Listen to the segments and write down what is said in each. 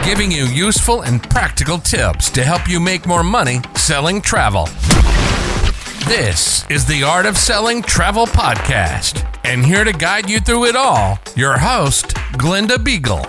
giving you useful and practical tips to help you make more money selling travel. This is the Art of Selling Travel Podcast, and here to guide you through it all, your host, Glenda Beagle.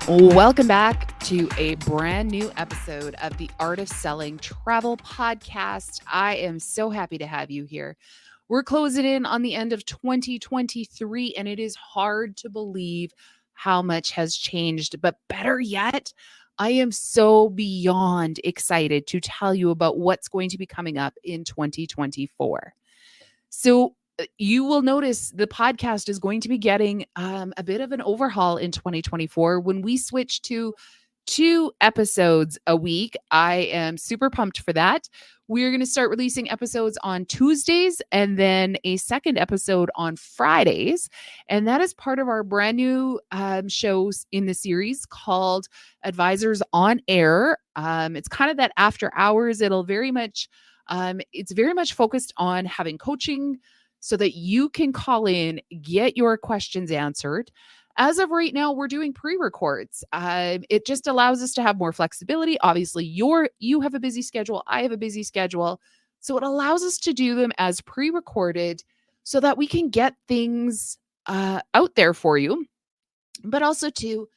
Welcome back to a brand new episode of the Art of Selling Travel Podcast. I am so happy to have you here. We're closing in on the end of 2023, and it is hard to believe how much has changed. But better yet, I am so beyond excited to tell you about what's going to be coming up in 2024. So you will notice the podcast is going to be getting a bit of an overhaul in 2024 when we switch to 2 episodes a week. I am super pumped for that. We're going to start releasing episodes on Tuesdays and then a second episode on Fridays. And that is part of our brand new shows in the series called Advisors on Air. It's kind of that after hours. It's very much focused on having coaching so that you can call in, get your questions answered. As of right now, we're doing pre-records. It just allows us to have more flexibility. Obviously, you have a busy schedule. I have a busy schedule. So it allows us to do them as pre-recorded so that we can get things out there for you, but also to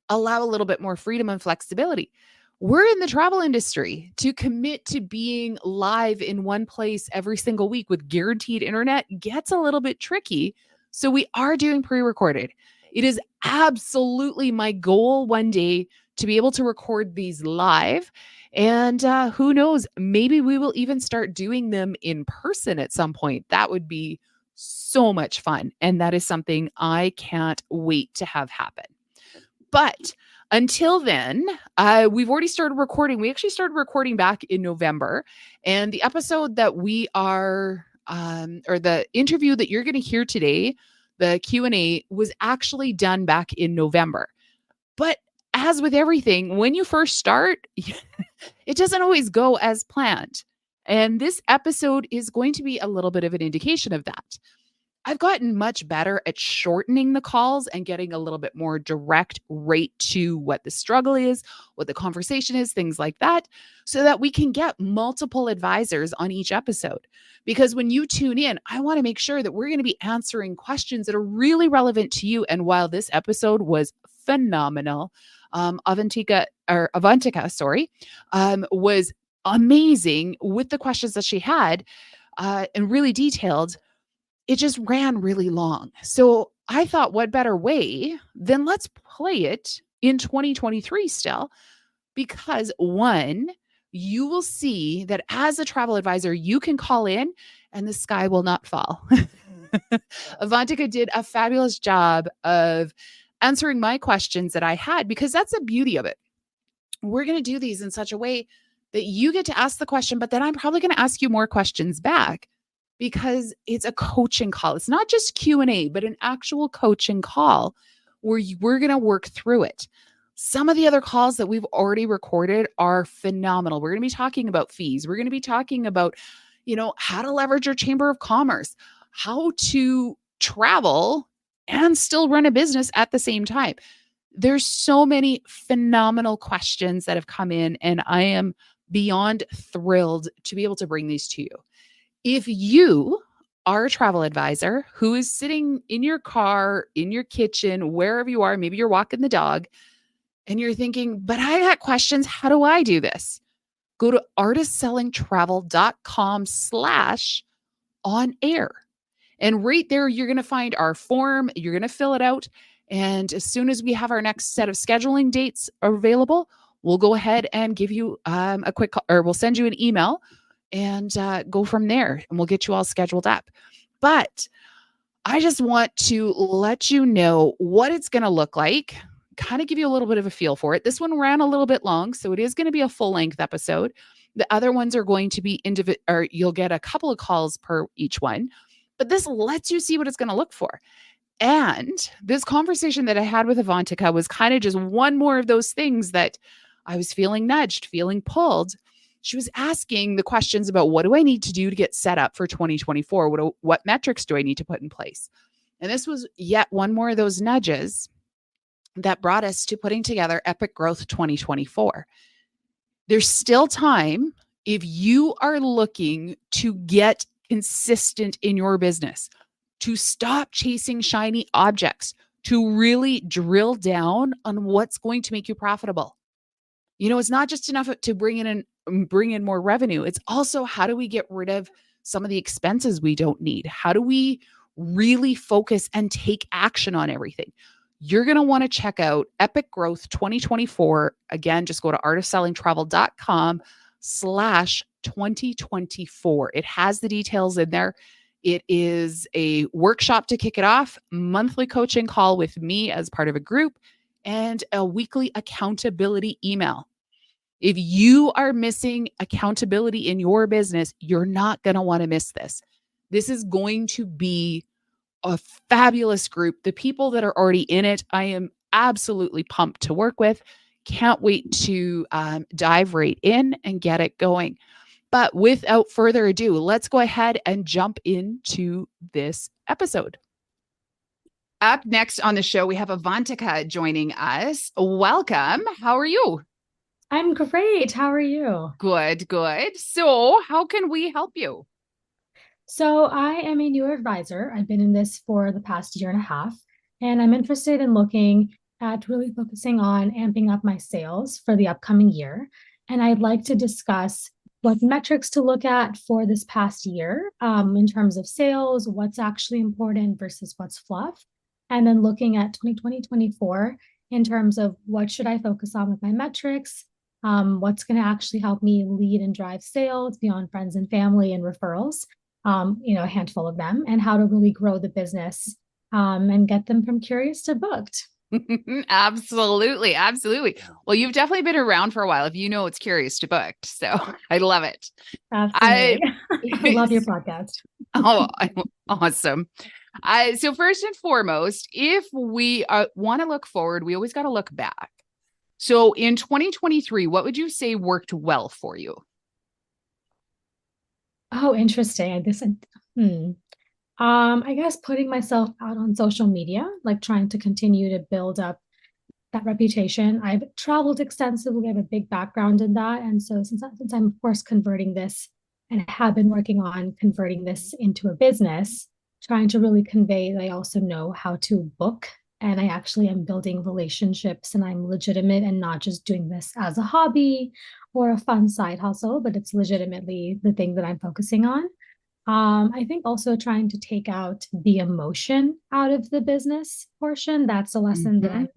allow a little bit more freedom and flexibility. We're in the travel industry. To commit to being live in one place every single week with guaranteed internet gets a little bit tricky. So we are doing pre-recorded. It is absolutely my goal one day to be able to record these live. And who knows, maybe we will even start doing them in person at some point. That would be so much fun. And that is something I can't wait to have happen. But until then, we've already started recording. We actually started recording back in November. And the episode that we are, or the interview that you're going to hear today, the Q&A, was actually done back in November. But as with everything, when you first start, it doesn't always go as planned. And this episode is going to be a little bit of an indication of that. I've gotten much better at shortening the calls and getting a little bit more direct right to what the struggle is, what the conversation is, things like that, so that we can get multiple advisors on each episode. Because when you tune in, I want to make sure that we're going to be answering questions that are really relevant to you. And while this episode was phenomenal, Avantika, was amazing with the questions that she had and really detailed. It just ran really long. So I thought, what better way than let's play it in 2023 still? Because one, you will see that as a travel advisor, you can call in and the sky will not fall. Avantika did a fabulous job of answering my questions that I had, because that's the beauty of it. We're going to do these in such a way that you get to ask the question, but then I'm probably going to ask you more questions back, because it's a coaching call. It's not just Q&A, but an actual coaching call where we're going to work through it. Some of the other calls that we've already recorded are phenomenal. We're going to be talking about fees. We're going to be talking about, how to leverage your chamber of commerce, how to travel and still run a business at the same time. There's so many phenomenal questions that have come in, and I am beyond thrilled to be able to bring these to you. If you are a travel advisor who is sitting in your car, in your kitchen, wherever you are, maybe you're walking the dog, and you're thinking, but I got questions. How do I do this? Go to artistsellingtravel.com/on-air. And right there, you're going to find our form. You're going to fill it out. And as soon as we have our next set of scheduling dates available, we'll go ahead and give you a quick call, or we'll send you an email and go from there, and we'll get you all scheduled up. But I just want to let you know what it's going to look like, kind of give you a little bit of a feel for it. This one ran a little bit long, so it is going to be a full-length episode. The other ones are going to be or you'll get a couple of calls per each one, but this lets you see what it's going to look for. And this conversation that I had with Avantika was kind of just one more of those things that I was feeling nudged, feeling pulled. She was asking the questions about, what do I need to do to get set up for 2024? What metrics do I need to put in place? And this was yet one more of those nudges that brought us to putting together Epic Growth 2024. There's still time if you are looking to get consistent in your business, to stop chasing shiny objects, to really drill down on what's going to make you profitable. It's not just enough to bring in more revenue. It's also, how do we get rid of some of the expenses we don't need? How do we really focus and take action on everything? You're going to want to check out Epic Growth 2024. Again, just go to artofsellingtravel.com/2024. It has the details in there. It is a workshop to kick it off, monthly coaching call with me as part of a group, and a weekly accountability email. If you are missing accountability in your business, you're not going to want to miss this. This is going to be a fabulous group. The people that are already in it, I am absolutely pumped to work with. Can't wait to dive right in and get it going. But without further ado, let's go ahead and jump into this episode. Up next on the show, we have Avantika joining us. Welcome. How are you? I'm great. How are you? Good, good. So how can we help you? So I am a new advisor. I've been in this for the past year and a half, and I'm interested in looking at really focusing on amping up my sales for the upcoming year. And I'd like to discuss what metrics to look at for this past year in terms of sales, what's actually important versus what's fluff, and then looking at 2024 in terms of what should I focus on with my metrics, what's going to actually help me lead and drive sales beyond friends and family and referrals, a handful of them, and how to really grow the business and get them from curious to booked. Absolutely. Absolutely. Well, you've definitely been around for a while if you know it's curious to booked. So I love it. Absolutely. I love your podcast. Oh, awesome. So first and foremost, if we want to look forward, we always got to look back. So in 2023, what would you say worked well for you? Oh, interesting. I guess putting myself out on social media, like trying to continue to build up that reputation. I've traveled extensively. I have a big background in that. And so since I'm, of course, converting this and have been working on converting this into a business, trying to really convey that I also know how to book, and I actually am building relationships, and I'm legitimate and not just doing this as a hobby or a fun side hustle, but it's legitimately the thing that I'm focusing on. I think also trying to take out the emotion out of the business portion. That's a lesson that I'm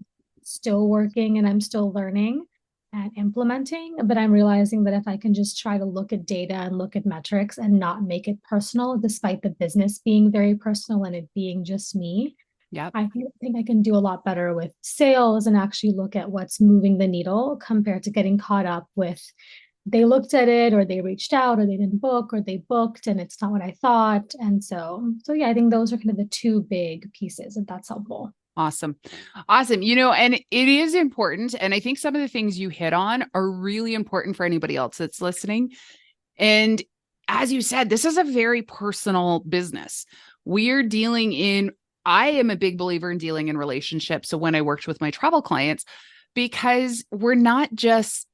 still working and I'm still learning and implementing. But I'm realizing that if I can just try to look at data and look at metrics and not make it personal, despite the business being very personal and it being just me, I think I can do a lot better with sales and actually look at what's moving the needle compared to getting caught up with they looked at it or they reached out or they didn't book or they booked and it's not what I thought. And so yeah, I think those are kind of the two big pieces, if that's helpful. Awesome. Awesome. And it is important. And I think some of the things you hit on are really important for anybody else that's listening. And as you said, this is a very personal business. I am a big believer in dealing in relationships. So when I worked with my travel clients, because we're not just,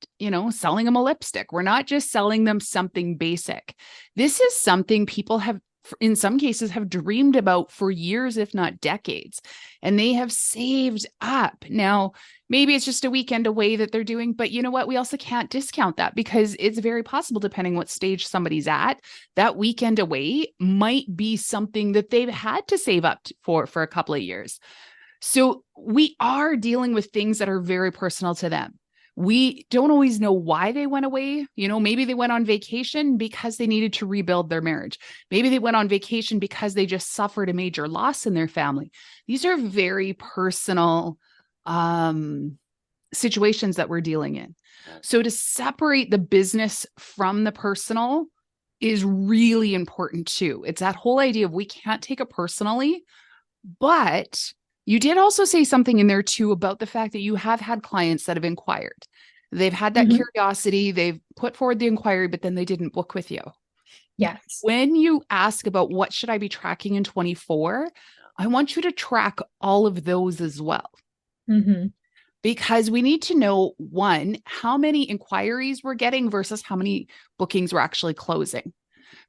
selling them a lipstick. We're not just selling them something basic. This is something people have, in some cases, have dreamed about for years, if not decades, and they have saved up. Now, maybe it's just a weekend away that they're doing, but you know what? We also can't discount that because it's very possible, depending what stage somebody's at, that weekend away might be something that they've had to save up for a couple of years. So we are dealing with things that are very personal to them. We don't always know why they went away. Maybe they went on vacation because they needed to rebuild their marriage. Maybe they went on vacation because they just suffered a major loss in their family. These are very personal situations that we're dealing in. So to separate the business from the personal is really important too. It's that whole idea of we can't take it personally, but you did also say something in there too about the fact that you have had clients that have inquired. They've had that curiosity. They've put forward the inquiry, but then they didn't book with you. Yes. When you ask about what should I be tracking in 24, I want you to track all of those as well. Mm-hmm. Because we need to know, one, how many inquiries we're getting versus how many bookings we're actually closing.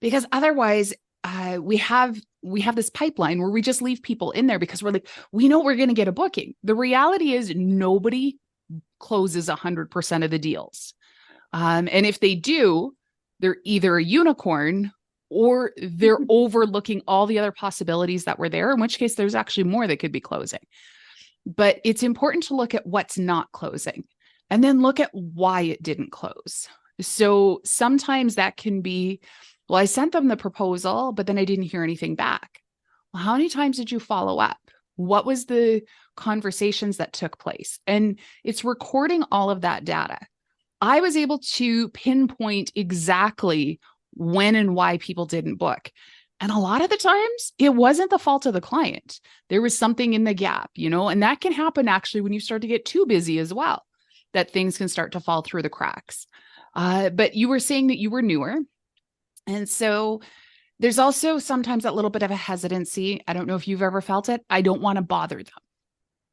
Because otherwise, we have this pipeline where we just leave people in there because we're like, we know we're going to get a booking. The reality is nobody closes 100% of the deals. And if they do, they're either a unicorn or they're overlooking all the other possibilities that were there, in which case there's actually more that could be closing. But it's important to look at what's not closing and then look at why it didn't close. So sometimes that can be, well, I sent them the proposal, but then I didn't hear anything back. Well, how many times did you follow up? What was the conversations that took place? And it's recording all of that data. I was able to pinpoint exactly when and why people didn't book. And a lot of the times it wasn't the fault of the client. There was something in the gap, and that can happen actually when you start to get too busy as well, that things can start to fall through the cracks. But you were saying that you were newer. And so there's also sometimes that little bit of a hesitancy. I don't know if you've ever felt it. I don't want to bother them.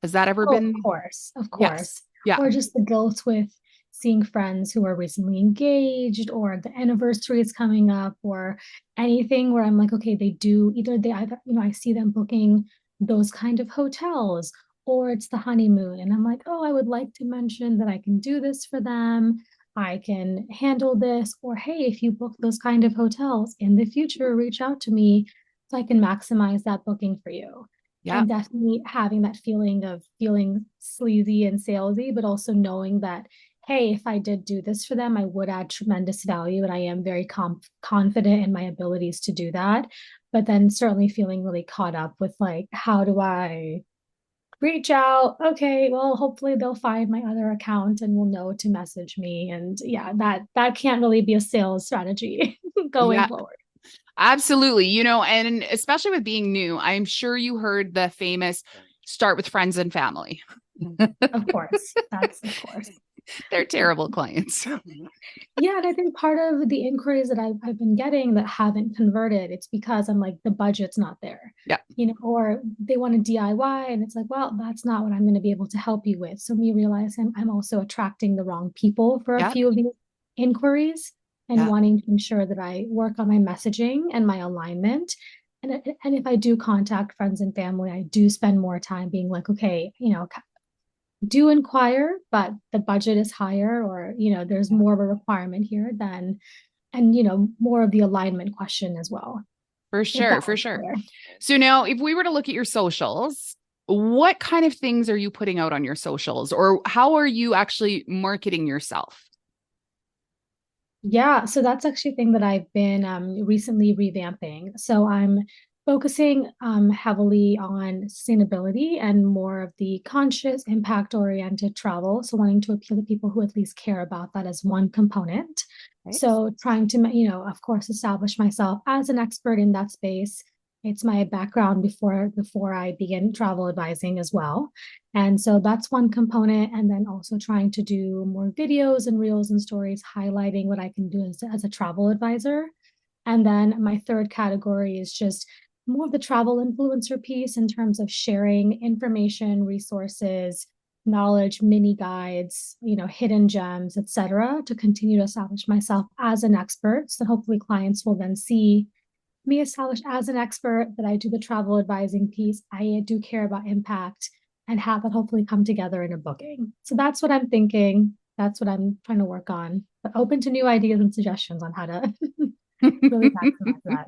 Has that ever been? Of course. Yes. Yeah. Or just the guilt with seeing friends who are recently engaged, or the anniversary is coming up, or anything where I'm like, okay, I see them booking those kind of hotels, or it's the honeymoon. And I'm like, oh, I would like to mention that I can do this for them. I can handle this. Or, hey, if you book those kind of hotels in the future, reach out to me so I can maximize that booking for you. Yeah. And definitely having that feeling of feeling sleazy and salesy, but also knowing that, hey, if I did do this for them, I would add tremendous value. And I am very confident in my abilities to do that. But then certainly feeling really caught up with like, how do I reach out? Okay, well, hopefully they'll find my other account and will know to message me. And yeah, that can't really be a sales strategy going forward. Absolutely. And especially with being new, I'm sure you heard the famous start with friends and family. Of course. Of course. They're terrible clients. Yeah, and I think part of the inquiries that I've been getting that haven't converted, it's because I'm like, the budget's not there. Yeah. Or they want to DIY, and it's like, well, that's not what I'm going to be able to help you with. So me realizing I'm also attracting the wrong people for a few of these inquiries, and wanting to ensure that I work on my messaging and my alignment. And if I do contact friends and family, I do spend more time being like, okay, do inquire, but the budget is higher, or there's more of a requirement here than, and more of the alignment question as well. For sure. So now if we were to look at your socials, what kind of things are you putting out on your socials, or how are you actually marketing yourself? Yeah, so that's actually a thing that I've been recently revamping. So I'm focusing heavily on sustainability and more of the conscious, impact-oriented travel. So wanting to appeal to people who at least care about that as one component. Right. So trying to, of course, establish myself as an expert in that space. It's my background before I begin travel advising as well. And so that's one component. And then also trying to do more videos and reels and stories highlighting what I can do as a travel advisor. And then my third category is just more of the travel influencer piece in terms of sharing information, resources, knowledge, mini guides, hidden gems, etc., to continue to establish myself as an expert. So hopefully clients will then see me established as an expert, that I do the travel advising piece. I do care about impact, and have that hopefully come together in a booking. So that's what I'm thinking. That's what I'm trying to work on, but open to new ideas and suggestions on how to really maximize that.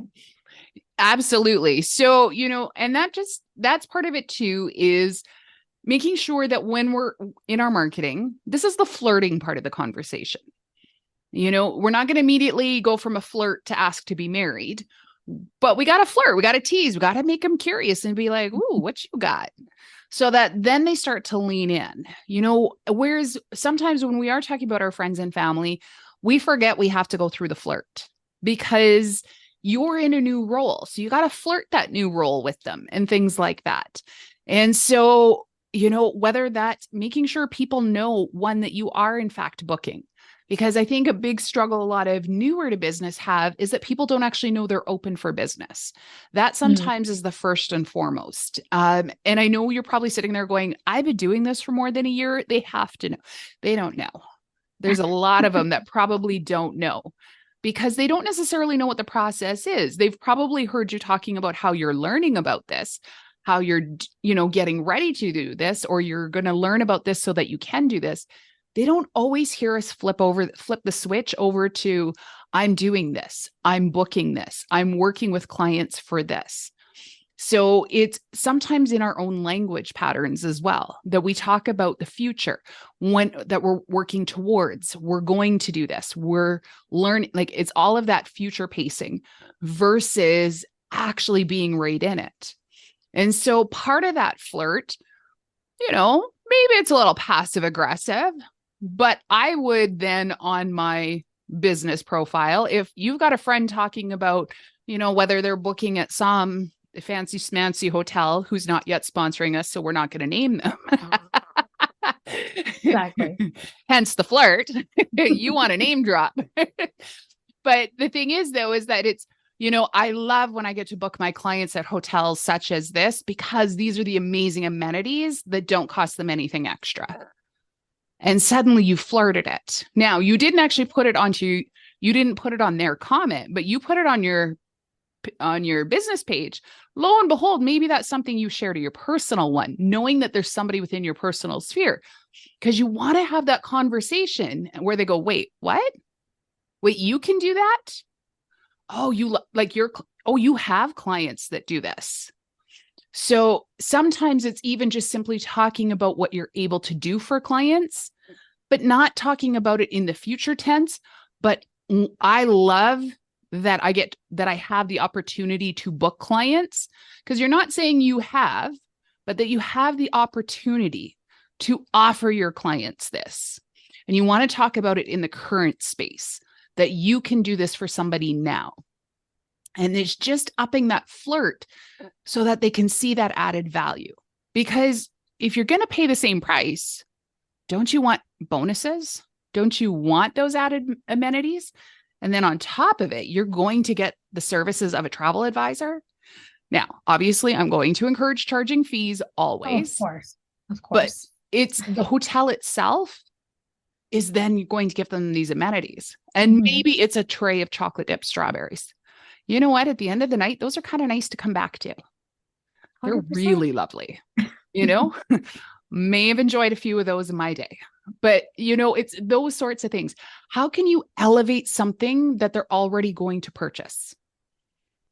Absolutely. So, and that's part of it too, is making sure that when we're in our marketing, this is the flirting part of the conversation. We're not going to immediately go from a flirt to ask to be married, but we got to flirt. We got to tease. We got to make them curious and be like, ooh, what you got? So that then they start to lean in, whereas sometimes when we are talking about our friends and family, we forget we have to go through the flirt because you're in a new role. So you got to flirt that new role with them and things like that. And so, whether that's making sure people know, one, that you are in fact booking, Because I think a big struggle a lot of newer to business have is that people don't actually know they're open for business. That sometimes is the first and foremost. And I know you're probably sitting there going, I've been doing this for more than a year. They have to know. They don't know. There's a lot of them that probably don't know because they don't necessarily know what the process is. They've probably heard you talking about how you're learning about this, how you're, getting ready to do this, or you're going to learn about this so that you can do this. They don't always hear us flip the switch over to, I'm doing this, I'm booking this, I'm working with clients for this. So it's sometimes in our own language patterns as well that we talk about the future that we're working towards. We're going to do this. We're learning, like it's all of that future pacing versus actually being right in it. And so part of that flirt, maybe it's a little passive aggressive. But I would then on my business profile, if you've got a friend talking about, whether they're booking at some fancy smancy hotel who's not yet sponsoring us, so we're not going to name them. Exactly. Hence the flirt. You want a name drop. But the thing is, though, is that it's, I love when I get to book my clients at hotels such as this, because these are the amazing amenities that don't cost them anything extra. And suddenly you flirted it. Now, you didn't actually put it you didn't put it on their comment, but you put it on your business page. Lo and behold, maybe that's something you share to your personal one, knowing that there's somebody within your personal sphere, because you want to have that conversation where they go, wait, what? Wait, you can do that? Oh, you have clients that do this. So sometimes it's even just simply talking about what you're able to do for clients, but not talking about it in the future tense. But I love that I have the opportunity to book clients, because you're not saying you have, but that you have the opportunity to offer your clients this. And you want to talk about it in the current space, that you can do this for somebody now. And it's just upping that flirt so that they can see that added value. Because if you're going to pay the same price, don't you want bonuses? Don't you want those added amenities? And then on top of it, you're going to get the services of a travel advisor. Now, obviously, I'm going to encourage charging fees always. Oh, of course. But it's the hotel itself is then going to give them these amenities. And maybe it's a tray of chocolate dipped strawberries. You know what? At the end of the night, those are kind of nice to come back to. They're 100%. really lovely. May have enjoyed a few of those in my day. But, it's those sorts of things. How can you elevate something that they're already going to purchase?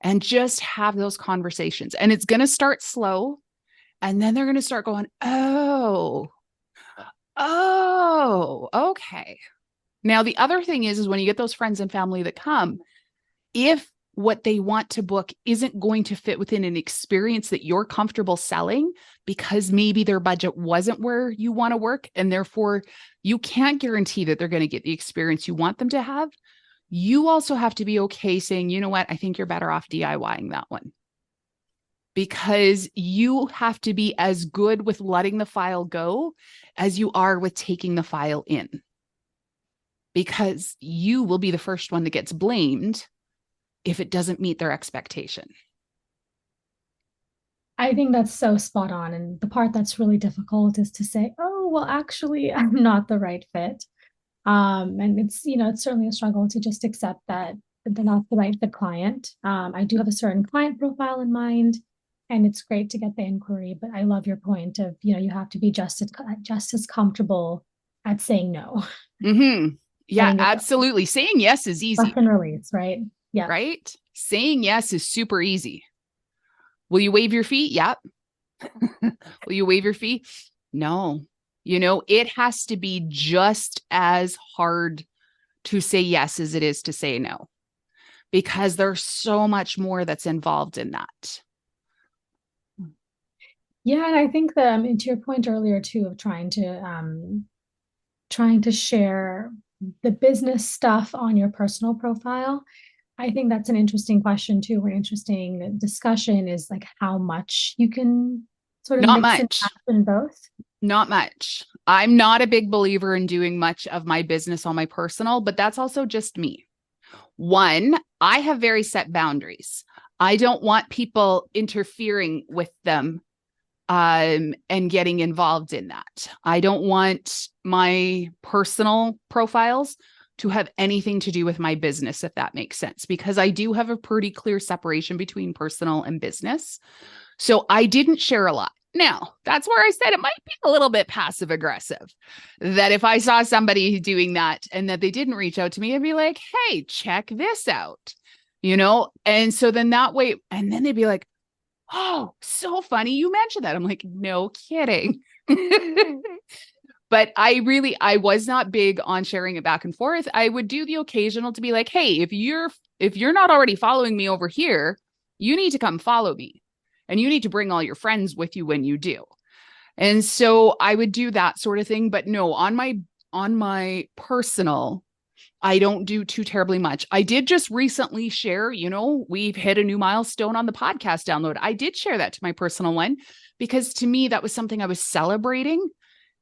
And just have those conversations. And it's going to start slow. And then they're going to start going, oh, okay. Now, the other thing is when you get those friends and family that come, if what they want to book isn't going to fit within an experience that you're comfortable selling, because maybe their budget wasn't where you want to work, and therefore you can't guarantee that they're going to get the experience you want them to have, you also have to be okay saying, you know what, I think you're better off DIYing that one. Because you have to be as good with letting the file go as you are with taking the file in. Because you will be the first one that gets blamed if it doesn't meet their expectation. I think that's so spot on. And the part that's really difficult is to say, oh, well, actually, I'm not the right fit. And it's certainly a struggle to just accept that they're not the right fit client. I do have a certain client profile in mind, and it's great to get the inquiry, but I love your point of, you have to be just as comfortable at saying no. Mm-hmm. Yeah, absolutely. Saying yes is easy. Lesson release, right? Yeah. Right? Saying yes is super easy. Will you waive your fee? Yep. Will you waive your fee? No. It has to be just as hard to say yes as it is to say no, because there's so much more that's involved in that. Yeah. And I think that to your point earlier too, of trying to share the business stuff on your personal profile, I think that's an interesting question too, or interesting discussion is like how much you can sort of Not mix much. and match in both. Not much. I'm not a big believer in doing much of my business on my personal, but that's also just me. One, I have very set boundaries. I don't want people interfering with them and getting involved in that. I don't want my personal profiles to have anything to do with my business, if that makes sense, because I do have a pretty clear separation between personal and business. So I didn't share a lot. Now, that's where I said it might be a little bit passive aggressive, that if I saw somebody doing that and that they didn't reach out to me, I'd be like, hey, check this out, And so then that way, and then they'd be like, oh, so funny you mentioned that. I'm like, no kidding. But I was not big on sharing it back and forth. I would do the occasional to be like, hey, if you're not already following me over here, you need to come follow me. And you need to bring all your friends with you when you do. And so I would do that sort of thing. But no, on my personal, I don't do too terribly much. I did just recently share, we've hit a new milestone on the podcast download. I did share that to my personal one because to me, that was something I was celebrating.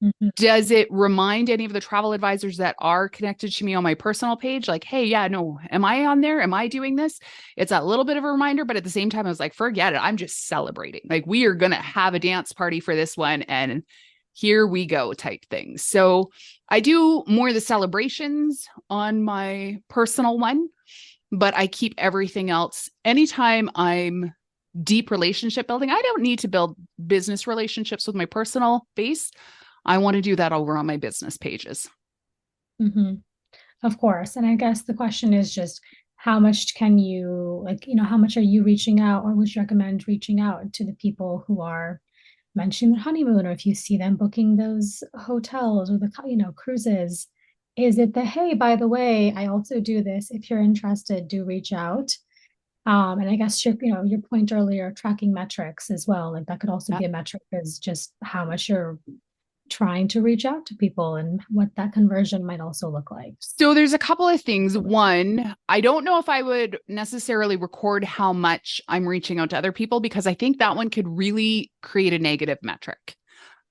Mm-hmm. Does it remind any of the travel advisors that are connected to me on my personal page? Like, hey, yeah, no, am I on there? Am I doing this? It's a little bit of a reminder, but at the same time, I was like, forget it. I'm just celebrating. Like, we are going to have a dance party for this one. And here we go type thing. So I do more of the celebrations on my personal one, but I keep everything else. Anytime I'm deep relationship building, I don't need to build business relationships with my personal base. I want to do that over on my business pages. Mm-hmm. Of course. And I guess the question is just how much can you, how much are you reaching out, or would you recommend reaching out to the people who are mentioning their honeymoon, or if you see them booking those hotels or the, cruises? Is it the, hey, by the way, I also do this. If you're interested, do reach out. And I guess your point earlier, tracking metrics as well. Like that could also be a metric, is just how much you're trying to reach out to people and what that conversion might also look like. So there's a couple of things. One, I don't know if I would necessarily record how much I'm reaching out to other people, because I think that one could really create a negative metric.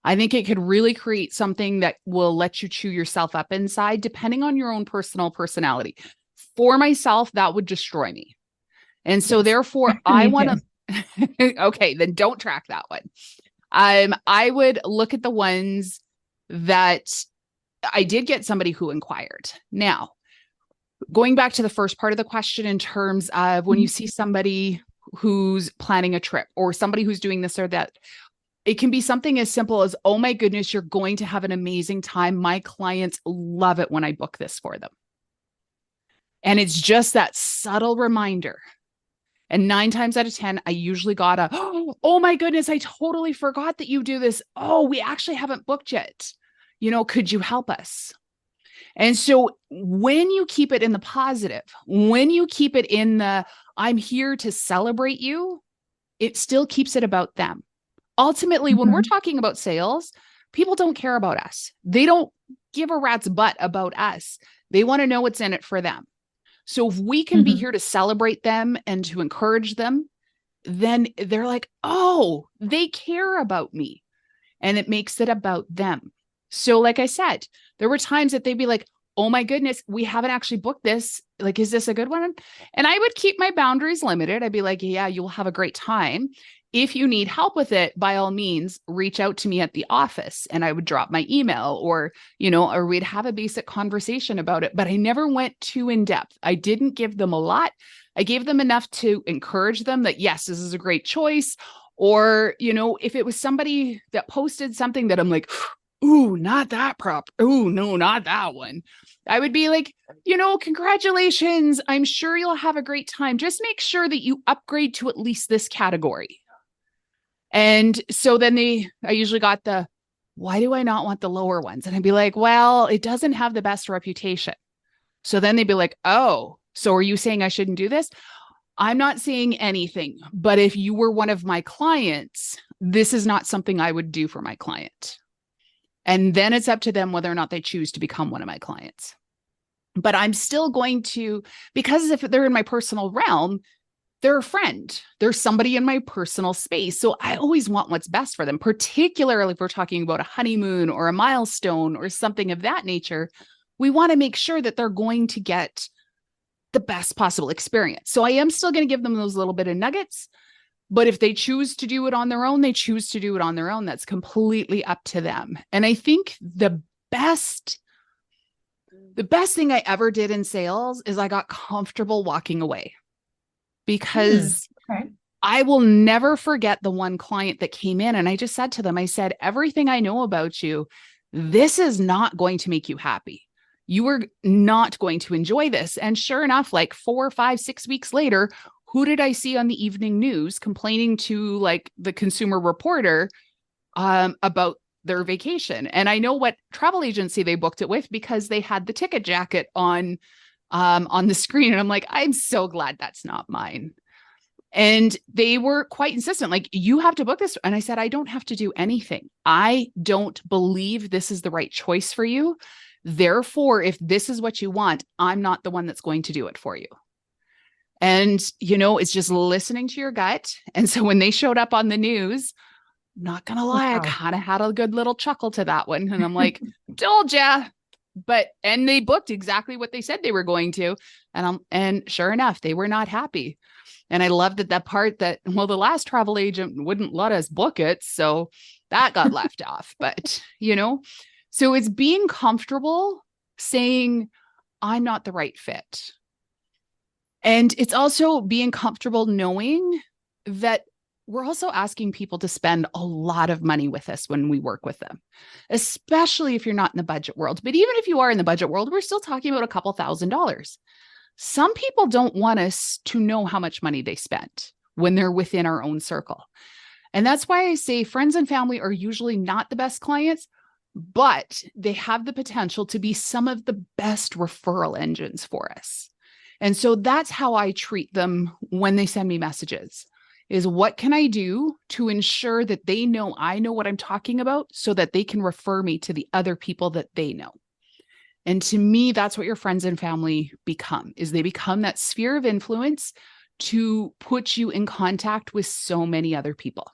I think it could really create something that will let you chew yourself up inside, depending on your own personal personality. For myself, that would destroy me. And so therefore, I want to, okay, then don't track that one. I would look at the ones that I did get somebody who inquired. Now, going back to the first part of the question, in terms of when you see somebody who's planning a trip or somebody who's doing this or that, it can be something as simple as, oh my goodness, you're going to have an amazing time. My clients love it when I book this for them. And it's just that subtle reminder. And 9 times out of 10, I usually got a, oh my goodness, I totally forgot that you do this. Oh, we actually haven't booked yet. Could you help us? And so when you keep it in the positive, when you keep it in the, I'm here to celebrate you, it still keeps it about them. Ultimately, when we're talking about sales, people don't care about us. They don't give a rat's butt about us. They want to know what's in it for them. So if we can be here to celebrate them and to encourage them, then they're like, oh, they care about me. And it makes it about them. So like I said, there were times that they'd be like, oh my goodness, we haven't actually booked this. Like, is this a good one? And I would keep my boundaries limited. I'd be like, yeah, you'll have a great time. If you need help with it, by all means, reach out to me at the office, and I would drop my email, or we'd have a basic conversation about it. But I never went too in depth. I didn't give them a lot. I gave them enough to encourage them that, yes, this is a great choice. Or, if it was somebody that posted something that I'm like, ooh, not that prop. Ooh, no, not that one. I would be like, congratulations. I'm sure you'll have a great time. Just make sure that you upgrade to at least this category. And so then I usually got the, why do I not want the lower ones? And I'd be like, well, it doesn't have the best reputation. So then they'd be like, oh, so are you saying I shouldn't do this? I'm not saying anything, but if you were one of my clients, this is not something I would do for my client. And then it's up to them whether or not they choose to become one of my clients. But I'm still going to, because if they're in my personal realm, they're a friend. They're somebody in my personal space. So I always want what's best for them, particularly if we're talking about a honeymoon or a milestone or something of that nature. We want to make sure that they're going to get the best possible experience. So I am still going to give them those little bit of nuggets, but if they choose to do it on their own, they choose to do it on their own. That's completely up to them. And I think the best thing I ever did in sales is I got comfortable walking away, because Okay. I will never forget the one client that came in and I just said to them, I said, everything I know about you, this is not going to make you happy. You are not going to enjoy this. And sure enough, like 4, 5, 6 weeks later, who did I see on the evening news complaining to like the Consumer Reporter about their vacation? And I know what travel agency they booked it with because they had the ticket jacket on the screen. And I'm like, I'm so glad that's not mine. And they were quite insistent, like, you have to book this. And I said, I don't have to do anything. I don't believe this is the right choice for you. Therefore, if this is what you want, I'm not the one that's going to do it for you. And, it's just listening to your gut. And so when they showed up on the news, not going to lie, I kind of had a good little chuckle to that one. And I'm like, told ya. And they booked exactly what they said they were going to. And sure enough, they were not happy. And I loved that part that, well, the last travel agent wouldn't let us book it. So that got left off. But, so it's being comfortable saying, I'm not the right fit. And it's also being comfortable knowing that we're also asking people to spend a lot of money with us when we work with them, especially if you're not in the budget world. But even if you are in the budget world, we're still talking about a couple $1,000s. Some people don't want us to know how much money they spent when they're within our own circle. And that's why I say friends and family are usually not the best clients, but they have the potential to be some of the best referral engines for us. And so that's how I treat them when they send me messages, is what can I do to ensure that they know I know what I'm talking about so that they can refer me to the other people that they know. And to me, that's what your friends and family become, is they become that sphere of influence to put you in contact with so many other people.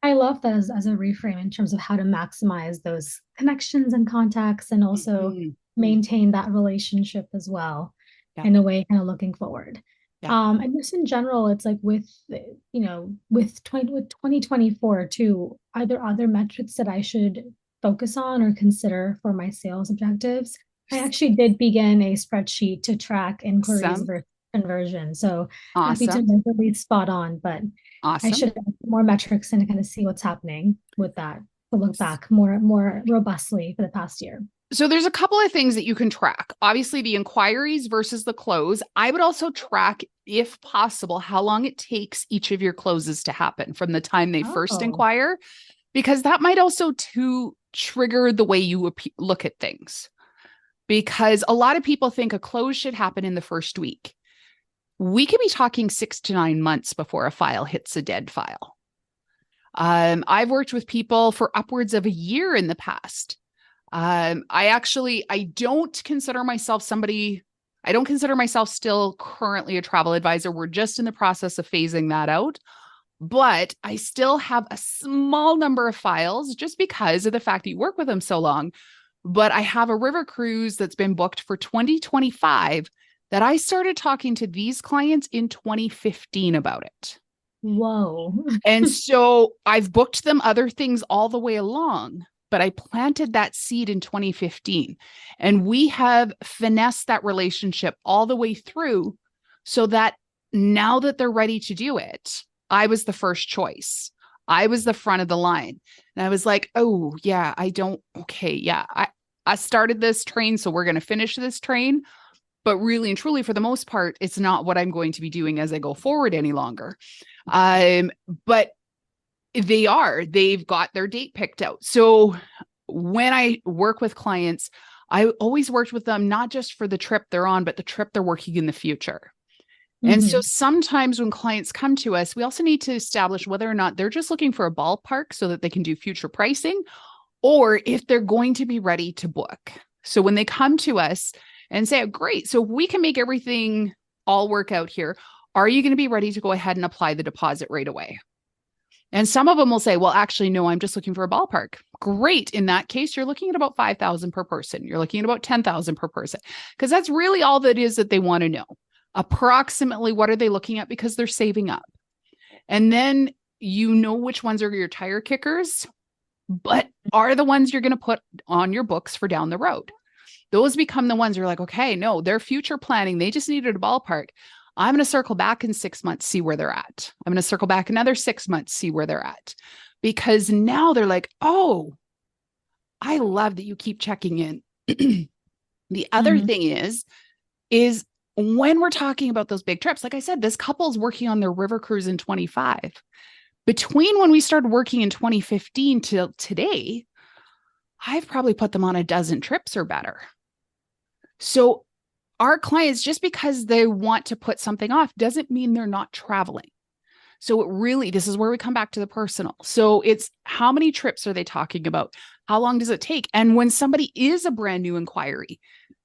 I love that as a reframe in terms of how to maximize those connections and contacts and also maintain that relationship as well in a way, kind of looking forward. And just in general, it's like with 2024 too, are there other metrics that I should focus on or consider for my sales objectives? I actually did begin a spreadsheet to track inquiries versus conversion. So happy to know that it's spot on, but I should have more metrics and kind of see what's happening with that to look back more robustly for the past year. So there's a couple of things that you can track. Obviously, the inquiries versus the close. I would also track, if possible, how long it takes each of your closes to happen from the time they first inquire, because that might also trigger the way you look at things. Because a lot of people think a close should happen in the first week. We could be talking 6 to 9 months before a file hits a dead file. I've worked with people for upwards of a year in the past. I don't consider myself still currently a travel advisor. We're just in the process of phasing that out, but I still have a small number of files just because of the fact that you work with them so long. But I have a river cruise that's been booked for 2025 that I started talking to these clients in 2015 about it. Whoa. And so I've booked them other things all the way along, but I planted that seed in 2015, and we have finessed that relationship all the way through so that now that they're ready to do it, I was the first choice. I was the front of the line. And I was like, oh yeah, I started this train, so we're going to finish this train. But really and truly, for the most part, it's not what I'm going to be doing as I go forward any longer. But they've got their date picked out. So when I work with clients, I always worked with them, not just for the trip they're on, but the trip they're working in the future. And so sometimes when clients come to us, we also need to establish whether or not they're just looking for a ballpark so that they can do future pricing, or if they're going to be ready to book. So when they come to us and say, oh, great, so we can make everything all work out here? Are you going to be ready to go ahead and apply the deposit right away? And some of them will say, well, actually, no, I'm just looking for a ballpark. Great. In that case, you're looking at about 5,000 per person. You're looking at about 10,000 per person, because that's really all that is that they want to know. Approximately what are they looking at, because they're saving up. And then you know which ones are your tire kickers, but are the ones you're going to put on your books for down the road. Those become the ones you're like, okay, no, they're future planning. They just needed a ballpark. I'm going to circle back in 6 months, see where they're at. I'm going to circle back another 6 months, see where they're at. Because now they're like, oh, I love that you keep checking in. The other thing is when we're talking about those big trips, like I said, this couple's working on their river cruise in 25. Between when we started working in 2015 till today, I've probably put them on a dozen trips or better. So our clients, just because they want to put something off doesn't mean they're not traveling. So it really, this is where we come back to the personal. So it's how many trips are they talking about? How long does it take? And when somebody is a brand new inquiry,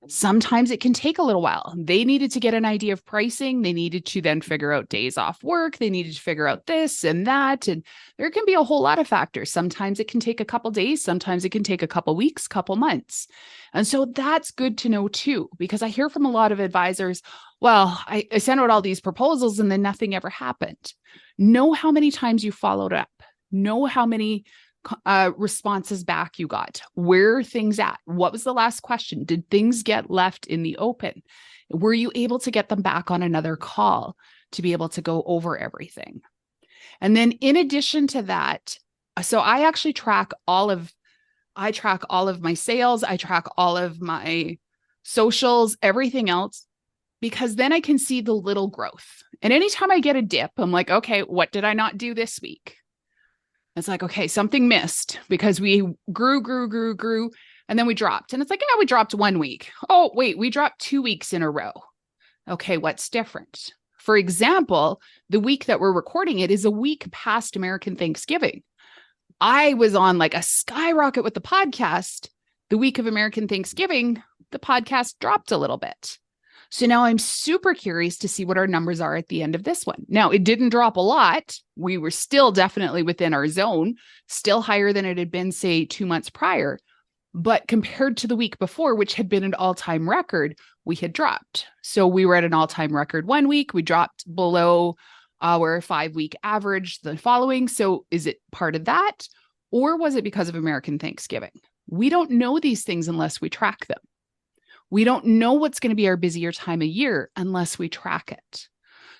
sometimes it can take a little while. They needed to get an idea of pricing. They needed to then figure out days off work. They needed to figure out this and that. And there can be a whole lot of factors. Sometimes it can take a couple days. Sometimes it can take a couple weeks, couple months. And so that's good to know too, because I hear from a lot of advisors, well, I sent out all these proposals and then nothing ever happened. Know how many times you followed up. Know how many responses back you got. Where are things at? What was the last question? Did things get left in the open? Were you able to get them back on another call to be able to go over everything? And then in addition to that, so I actually track all of my sales. I track all of my socials, everything else, because then I can see the little growth. And anytime I get a dip, I'm like, okay, what did I not do this week? It's like, okay, something missed because we grew, and then we dropped. And it's like, yeah, we dropped 1 week. Oh, wait, we dropped 2 weeks in a row. Okay, what's different? For example, the week that we're recording it is a week past American Thanksgiving. I was on like a skyrocket with the podcast. The week of American Thanksgiving, the podcast dropped a little bit. So now I'm super curious to see what our numbers are at the end of this one. Now, it didn't drop a lot. We were still definitely within our zone, still higher than it had been, say, 2 months prior. But compared to the week before, which had been an all-time record, we had dropped. So we were at an all-time record 1 week. We dropped below our 5-week average the following. So is it part of that? Or was it because of American Thanksgiving? We don't know these things unless we track them. We don't know what's going to be our busier time of year unless we track it.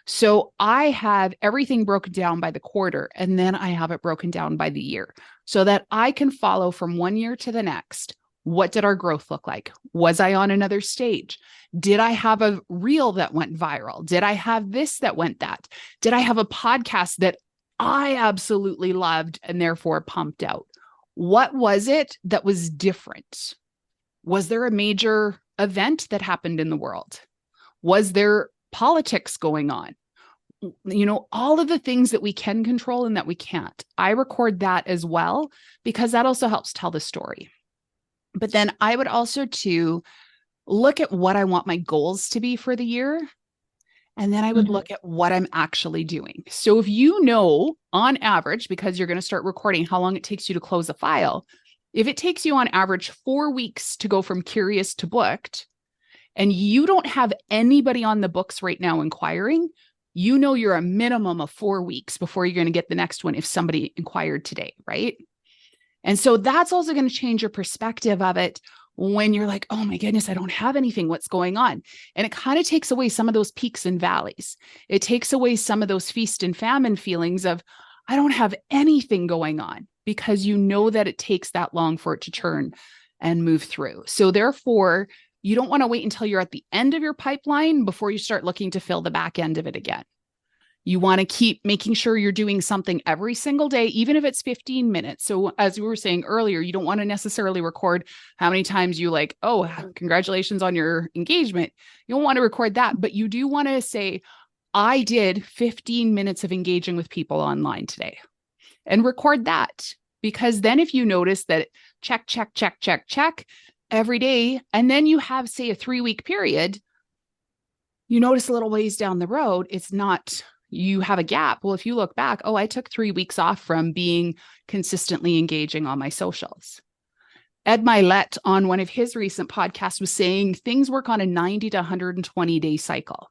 So I have everything broken down by the quarter, and then I have it broken down by the year so that I can follow from 1 year to the next. What did our growth look like? Was I on another stage? Did I have a reel that went viral? Did I have this that went that? Did I have a podcast that I absolutely loved and therefore pumped out? What was it that was different? Was there a major event that happened in the world? Was there politics going on? You know, all of the things that we can control and that we can't. I record that as well because that also helps tell the story. But then I would also too look at what I want my goals to be for the year. And then I would look at what I'm actually doing. So if you know on average, because you're going to start recording how long it takes you to close a file, if it takes you on average 4 weeks to go from curious to booked, and you don't have anybody on the books right now inquiring, you know you're a minimum of 4 weeks before you're going to get the next one if somebody inquired today, right? And so that's also going to change your perspective of it when you're like, oh my goodness, I don't have anything. What's going on? And it kind of takes away some of those peaks and valleys. It takes away some of those feast and famine feelings of, I don't have anything going on, because you know that it takes that long for it to churn and move through. So therefore, you don't want to wait until you're at the end of your pipeline before you start looking to fill the back end of it again. You want to keep making sure you're doing something every single day, even if it's 15 minutes. So as we were saying earlier, you don't want to necessarily record how many times you like, oh, congratulations on your engagement. You don't want to record that, but you do want to say, I did 15 minutes of engaging with people online today, and record that. Because then if you notice that check every day, and then you have, say, a 3-week period, You notice a little ways down the road, it's not, you have a gap. Well, if you look back, oh, I took 3 weeks off from being consistently engaging on my socials. Ed Milet on one of his recent podcasts was saying things work on a 90 to 120 day cycle.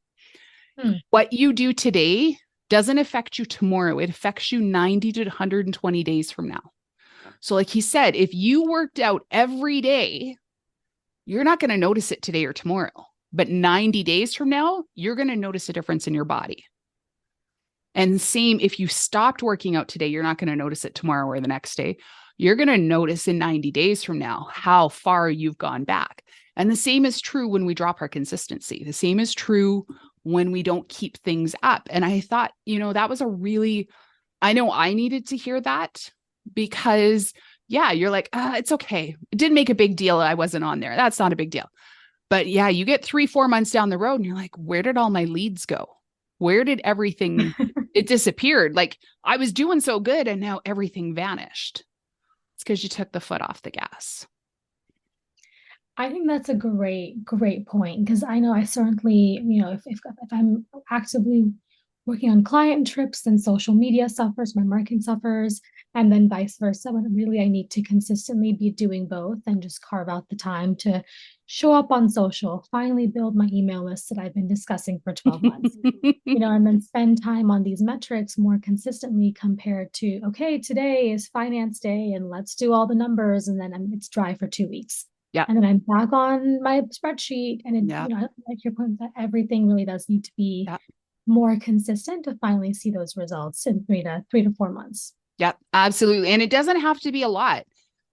What you do today doesn't affect you tomorrow. It affects you 90 to 120 days from now. So like he said, if you worked out every day, you're not going to notice it today or tomorrow. But 90 days from now, you're going to notice a difference in your body. And same, if you stopped working out today, you're not going to notice it tomorrow or the next day. You're going to notice in 90 days from now how far you've gone back. And the same is true when we drop our consistency. The same is true when we don't keep things up. And I thought, that was I know I needed to hear that because, yeah, you're like, it's okay. It didn't make a big deal. I wasn't on there. That's not a big deal. But yeah, you get 3-4 months down the road and you're like, where did all my leads go? Where did everything, it disappeared. Like I was doing so good and now everything vanished. It's because you took the foot off the gas. I think that's a great point because I know I certainly, if I'm actively working on client trips, then social media suffers, my marketing suffers, and then vice versa. But really, I need to consistently be doing both and just carve out the time to show up on social, finally build my email list that I've been discussing for 12 months, and then spend time on these metrics more consistently compared to, okay, today is finance day and let's do all the numbers. And then it's dry for 2 weeks. Yeah. And then I'm back on my spreadsheet. And I like your point that everything really does need to be more consistent to finally see those results in 3 to 4 months. Yep, absolutely. And it doesn't have to be a lot.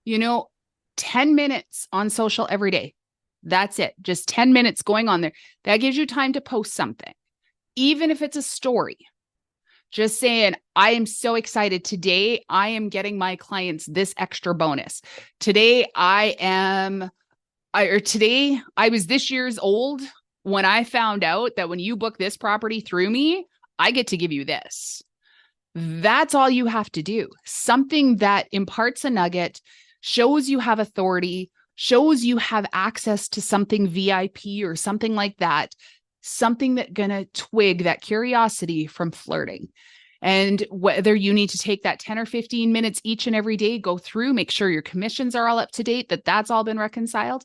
10 minutes on social every day. That's it. Just 10 minutes going on there. That gives you time to post something. Even if it's a story. Just saying, I am so excited. Today, I am getting my clients this extra bonus. Today, I was this year's old when I found out that when you book this property through me, I get to give you this. That's all you have to do. Something that imparts a nugget, shows you have authority, shows you have access to something VIP or something like that. Something that's going to twig that curiosity from flirting. And whether you need to take that 10 or 15 minutes each and every day, go through, make sure your commissions are all up to date, that's all been reconciled.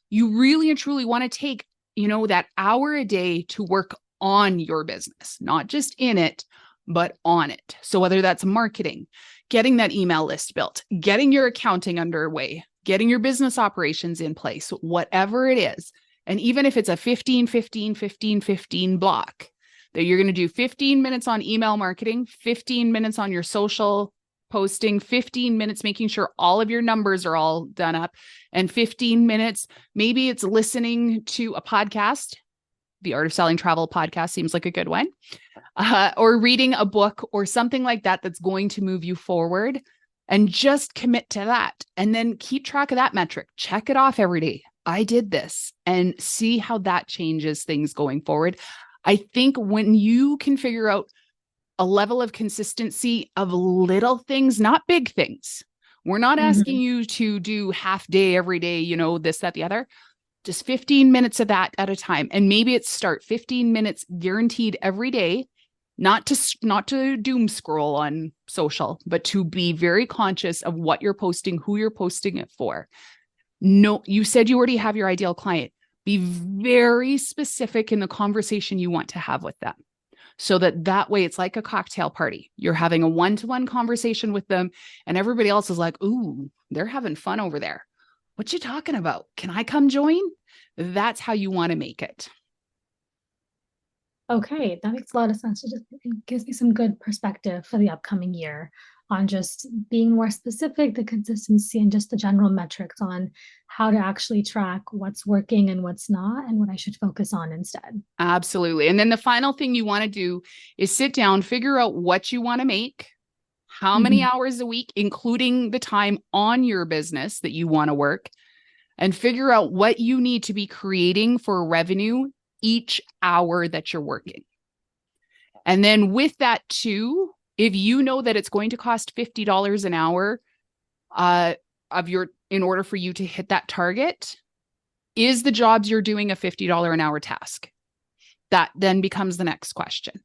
You really and truly want to take, that hour a day to work on your business, not just in it, but on it. So whether that's marketing, getting that email list built, getting your accounting underway, getting your business operations in place, whatever it is. And even if it's a 15, 15, 15, 15 block, that you're going to do 15 minutes on email marketing, 15 minutes on your social posting, 15 minutes making sure all of your numbers are all done up, and 15 minutes, maybe it's listening to a podcast. The Art of Selling Travel podcast seems like a good one, or reading a book or something like that that's going to move you forward, and just commit to that. And then keep track of that metric. Check it off every day. I did this, and see how that changes things going forward. I think when you can figure out a level of consistency of little things, not big things, we're not asking you to do half day every day, this, that, the other, just 15 minutes of that at a time. And maybe it's start 15 minutes guaranteed every day, not to doom scroll on social, but to be very conscious of what you're posting, who you're posting it for. No, you said you already have your ideal client. Be very specific in the conversation you want to have with them. So that way it's like a cocktail party. You're having a one-to-one conversation with them and everybody else is like, ooh, they're having fun over there. What you talking about? Can I come join? That's how you want to make it. Okay, that makes a lot of sense. It gives me some good perspective for the upcoming year on just being more specific, the consistency, and just the general metrics on how to actually track what's working and what's not, and what I should focus on instead. Absolutely. And then the final thing you want to do is sit down, figure out what you want to make, how many hours a week, including the time on your business that you want to work, and figure out what you need to be creating for revenue each hour that you're working. And then with that too, if you know that it's going to cost $50 an hour in order for you to hit that target, is the jobs you're doing a $50 an hour task? That then becomes the next question.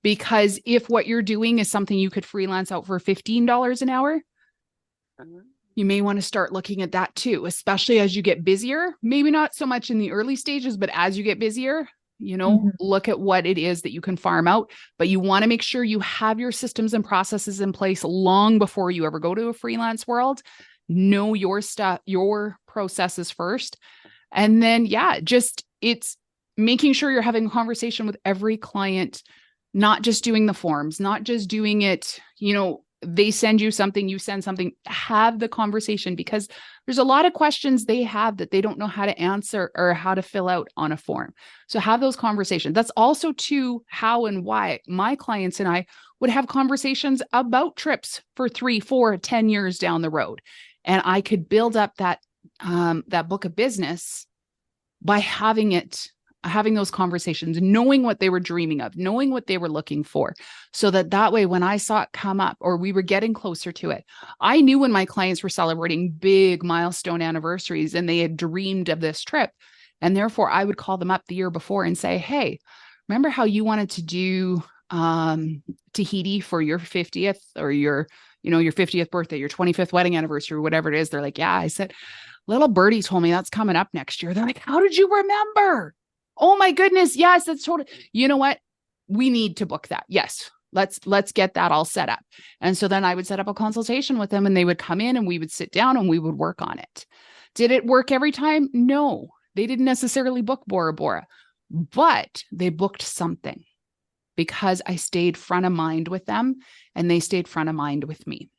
Because if what you're doing is something you could freelance out for $15 an hour, you may want to start looking at that too, especially as you get busier. Maybe not so much in the early stages, but as you get busier, look at what it is that you can farm out. But you want to make sure you have your systems and processes in place long before you ever go to a freelance world. Know your stuff, your processes first. And then, it's making sure you're having a conversation with every client, not just doing the forms, not just doing it, they send you something, you send something, have the conversation, because there's a lot of questions they have that they don't know how to answer or how to fill out on a form. So have those conversations. That's also too how and why my clients and I would have conversations about trips for 3, 4, 10 years down the road. And I could build up that book of business by having those conversations, knowing what they were dreaming of, knowing what they were looking for, so that way, when I saw it come up or we were getting closer to it, I knew when my clients were celebrating big milestone anniversaries and they had dreamed of this trip. And therefore I would call them up the year before and say, hey, remember how you wanted to do Tahiti for your 50th or your 50th birthday, your 25th wedding anniversary, whatever it is. They're like, yeah. I said, little birdie told me that's coming up next year. They're like, how did you remember? Oh my goodness. Yes, that's totally, you know what? We need to book that. Yes. Let's get that all set up. And so then I would set up a consultation with them and they would come in and we would sit down and we would work on it. Did it work every time? No, they didn't necessarily book Bora Bora, but they booked something because I stayed front of mind with them and they stayed front of mind with me.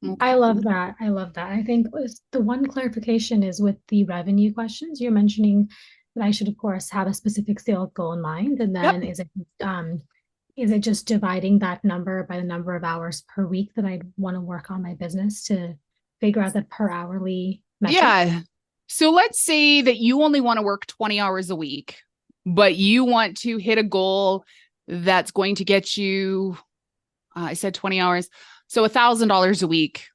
Okay. I love that. I think the one clarification is with the revenue questions. You're mentioning that I should, of course, have a specific sales goal in mind. And then is it just dividing that number by the number of hours per week that I'd want to work on my business to figure out the per hourly metric? Yeah. So let's say that you only want to work 20 hours a week, but you want to hit a goal that's going to get you, I said 20 hours. So $1,000 a week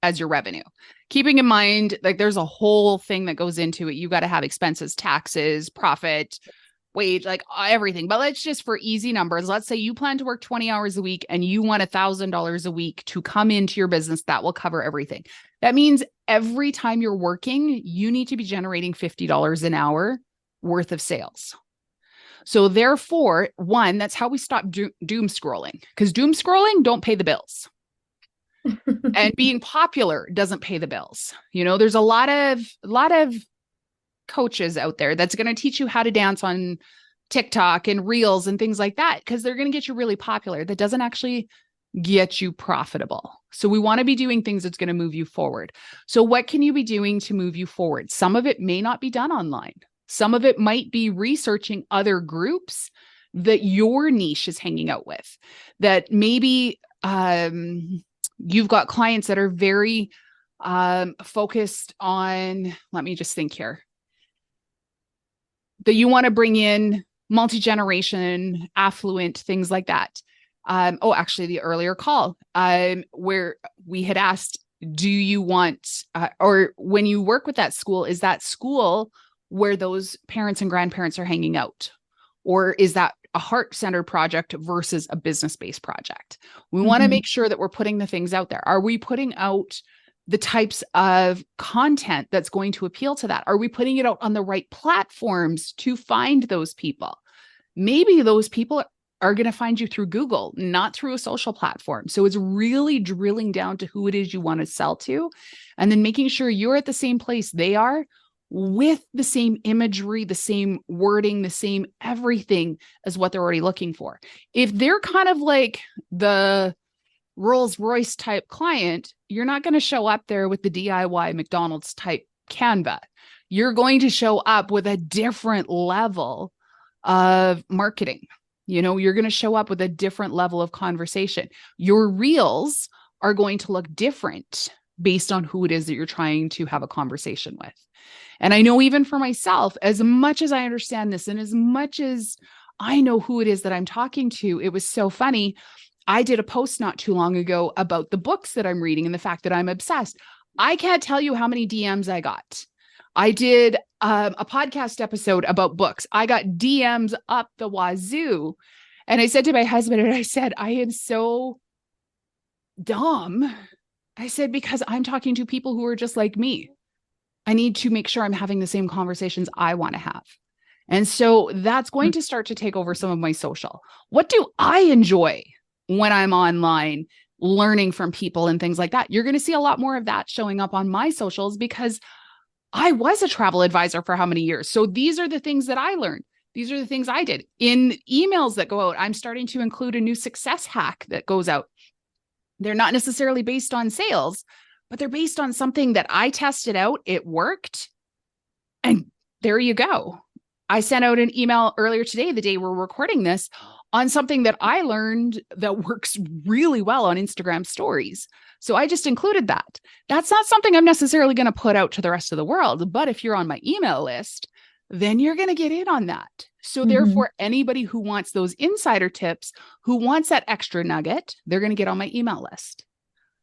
as your revenue. Keeping in mind, like there's a whole thing that goes into it. You got to have expenses, taxes, profit, wage, like everything. But let's just, for easy numbers, let's say you plan to work 20 hours a week and you want $1,000 a week to come into your business. That will cover everything. That means every time you're working, you need to be generating $50 an hour worth of sales. So therefore, one, that's how we stop doom scrolling, because doom scrolling don't pay the bills. And being popular doesn't pay the bills. There's a lot of coaches out there that's going to teach you how to dance on TikTok and Reels and things like that, because they're going to get you really popular. That doesn't actually get you profitable. So we want to be doing things that's going to move you forward. So what can you be doing to move you forward? Some of it may not be done online. Some of it might be researching other groups that your niche is hanging out with, that maybe, you've got clients that are very focused on, let me just think here, that you want to bring in multi-generation, affluent, things like that. Actually, the earlier call where we had asked, do you want, or when you work with that school, is that school where those parents and grandparents are hanging out? Or is that a heart-centered project versus a business-based project? We want to make sure that we're putting the things out there. Are we putting out the types of content that's going to appeal to that? Are we putting it out on the right platforms to find those people? Maybe those people are going to find you through Google, not through a social platform. So it's really drilling down to who it is you want to sell to, and then making sure you're at the same place they are, with the same imagery, the same wording, the same everything as what they're already looking for. If they're kind of like the Rolls Royce type client, you're not going to show up there with the DIY McDonald's type Canva. You're going to show up with a different level of marketing. You're going to show up with a different level of conversation. Your reels are going to look different based on who it is that you're trying to have a conversation with. And I know even for myself, as much as I understand this and as much as I know who it is that I'm talking to, it was so funny. I did a post not too long ago about the books that I'm reading and the fact that I'm obsessed. I can't tell you how many DMs I got. I did a podcast episode about books. I got DMs up the wazoo. And I said to my husband, and I said, I am so dumb. I said, because I'm talking to people who are just like me. I need to make sure I'm having the same conversations I want to have. And so that's going to start to take over some of my social. What do I enjoy when I'm online learning from people and things like that? You're going to see a lot more of that showing up on my socials because I was a travel advisor for how many years? So these are the things that I learned. These are the things I did. In emails that go out, I'm starting to include a new success hack that goes out. They're not necessarily based on sales, but they're based on something that I tested out. It worked. And there you go. I sent out an email earlier today, the day we're recording this, on something that I learned that works really well on Instagram stories. So I just included that. That's not something I'm necessarily going to put out to the rest of the world. But if you're on my email list, then you're going to get in on that. So therefore, anybody who wants those insider tips, who wants that extra nugget, they're going to get on my email list.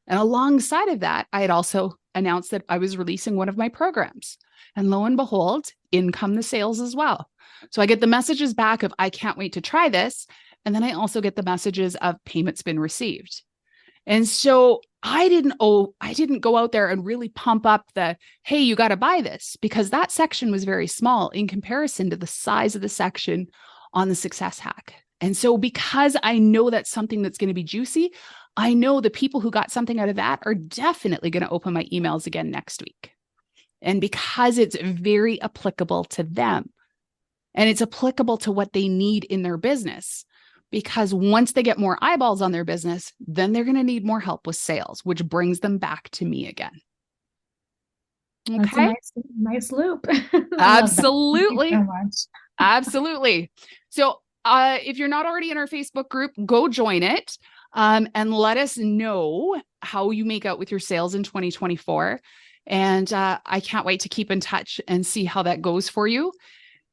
And alongside of that, I had also announced that I was releasing one of my programs. And lo and behold, in come the sales as well. So I get the messages back of, I can't wait to try this. And then I also get the messages of payments been received. And so I didn't go out there and really pump up the, hey, you got to buy this, because that section was very small in comparison to the size of the section on the success hack. And so because I know that's something that's going to be juicy, I know the people who got something out of that are definitely going to open my emails again next week. And because it's very applicable to them and it's applicable to what they need in their business, because once they get more eyeballs on their business, then they're going to need more help with sales, which brings them back to me again. Okay. That's a nice loop. Absolutely. Thank you so much. Absolutely. So if you're not already in our Facebook group, go join it and let us know how you make out with your sales in 2024. And I can't wait to keep in touch and see how that goes for you.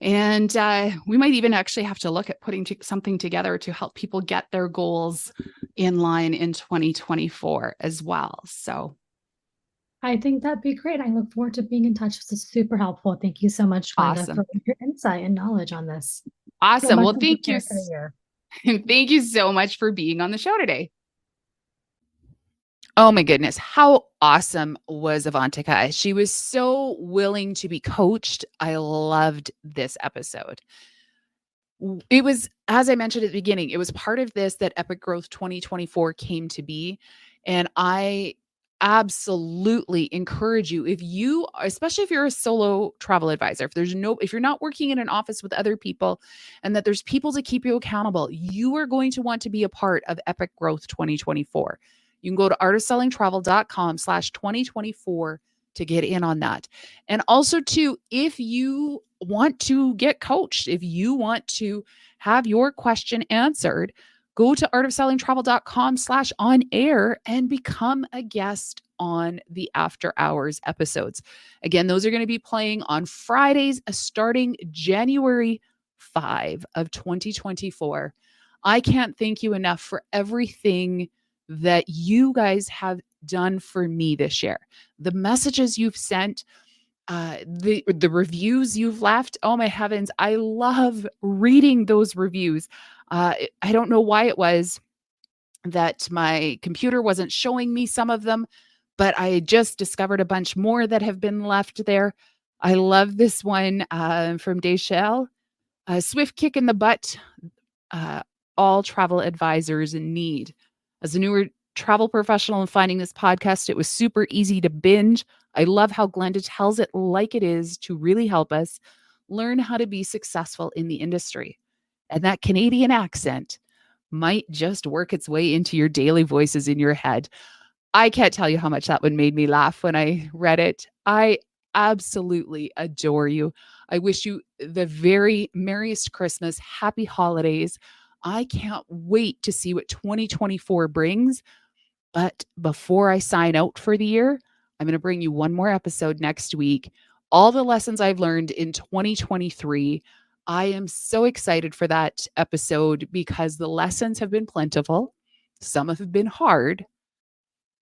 And we might even actually have to look at putting something together to help people get their goals in line in 2024 as well. So I think that'd be great. I look forward to being in touch. This is super helpful. Thank you so much, Glenda, awesome. for your insight and knowledge on this. Awesome. Well, thank you. Thank you so much for being on the show today. Oh my goodness. How awesome was Avantika? She was so willing to be coached. I loved this episode. It was, as I mentioned at the beginning, it was part of this that Epic Growth 2024 came to be. And I absolutely encourage you, especially if you're a solo travel advisor, if you're not working in an office with other people and that there's people to keep you accountable, you are going to want to be a part of Epic Growth 2024. You can go to artofsellingtravel.com/2024 to get in on that. And also too, if you want to get coached, if you want to have your question answered, go to artofsellingtravel.com/on-air and become a guest on the after hours episodes. Again, those are going to be playing on Fridays starting January 5 of 2024. I can't thank you enough for everything that you guys have done for me this year. The messages you've sent, the reviews you've left. Oh my heavens. I love reading those reviews. I don't know why it was that my computer wasn't showing me some of them, but I just discovered a bunch more that have been left there. I love this one from Deshelle. A swift kick in the butt all travel advisors need. As a newer travel professional and finding this podcast, it was super easy to binge. I love how Glenda tells it like it is to really help us learn how to be successful in the industry. And that Canadian accent might just work its way into your daily voices in your head. I can't tell you how much that one made me laugh when I read it. I absolutely adore you. I wish you the very merriest Christmas, happy holidays. I can't wait to see what 2024 brings. But before I sign out for the year, I'm going to bring you one more episode next week. All the lessons I've learned in 2023. I am so excited for that episode because the lessons have been plentiful. Some have been hard,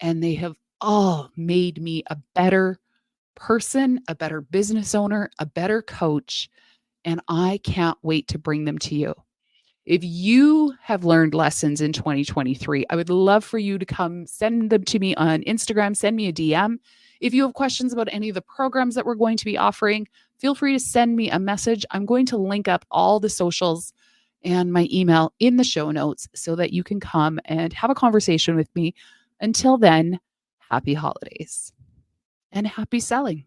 and they have all made me a better person, a better business owner, a better coach, and I can't wait to bring them to you. If you have learned lessons in 2023, I would love for you to come send them to me on Instagram, send me a DM. If you have questions about any of the programs that we're going to be offering, feel free to send me a message. I'm going to link up all the socials and my email in the show notes so that you can come and have a conversation with me. Until then, happy holidays and happy selling.